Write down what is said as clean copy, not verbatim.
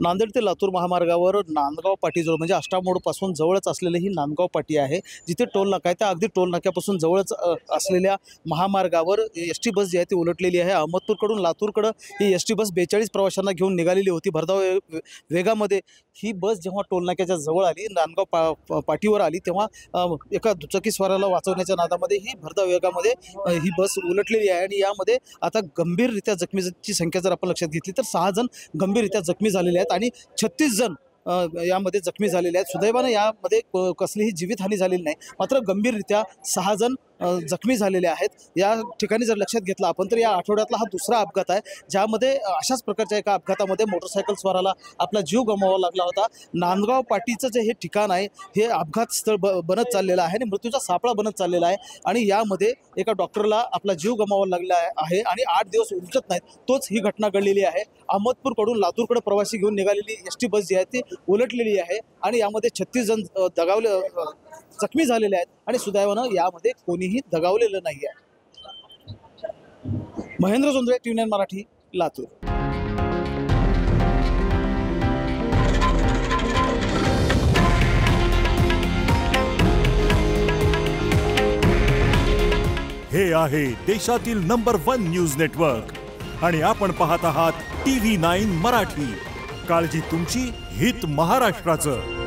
नांदेड ते लातूर महामार्गावर नांदगाव पाटीजवळ म्हणजे आष्टामोडपासून जवळच असलेलं ही नांदगाव पाटी आहे, जिथे टोल नाका आहे. त्या अगदी टोल नाक्यापासून जवळच असलेल्या महामार्गावर एस टी बस जी आहे ती उलटलेली आहे. अहमदपूरकडून लातूरकडं ही एस टी बस 42 प्रवाशांना घेऊन निघालेली होती भरधाव वेगामध्ये. ही बस जेव्हा टोल नाक्याच्या जवळ आली, नांदगाव पाटीवर आली, तेव्हा एका दुचाकीस्वाराला वाचवण्याच्या नादामध्ये ही भरधाव वेगामध्ये ही बस उलटलेली आहे. आणि यामध्ये आता गंभीररित्या जखमीची संख्या जर आपण लक्षात घेतली तर 6 जण गंभीररित्या जखमी झालेले आहेत आणि 36 जण यामध्ये जखमी झालेले आहेत. सुदैवानं यामध्ये कसलीही जीवितहानी झालेली नाही, मात्र गंभीररित्या 6 जण जखमी झालेले आहेत. या ठिकाणी जर लक्षात घेतलं आपण तर या आठवड्यातला हा दुसरा अपघात आहे, ज्यामध्ये अशाच प्रकारच्या एका अपघातामध्ये मोटरसायकल स्वाराला आपला जीव गमवावा लागला होता. नांदगाव पाटीचं जे हे ठिकाण आहे हे अपघात स्थळ बनत चाललेलं आहे आणि मृत्यूचा सापळा बनत चाललेला आहे. आणि यामध्ये एका डॉक्टरला आपला जीव गमवावा लागला आहे आणि 8 दिवस उलटत नाहीत, तोच ही घटना घडलेली आहे. अहमदपूरकडून लातूरकडे प्रवासी घेऊन निघालेली एस टी बस जी आहे ती उलटलेली आहे आणि यामध्ये 36 जण जखमी झालेले आहेत आणि सुदैवानं यामध्ये कोणीही दगावलेलं नाही आहे. महेंद्र जोंधळे, TV9 मराठी, लातूर. हे आहे देशातील नंबर 1 न्यूज नेटवर्क आणि आपण पाहत आहात TV9 मराठी. काळजी तुमची, हित महाराष्ट्राचं.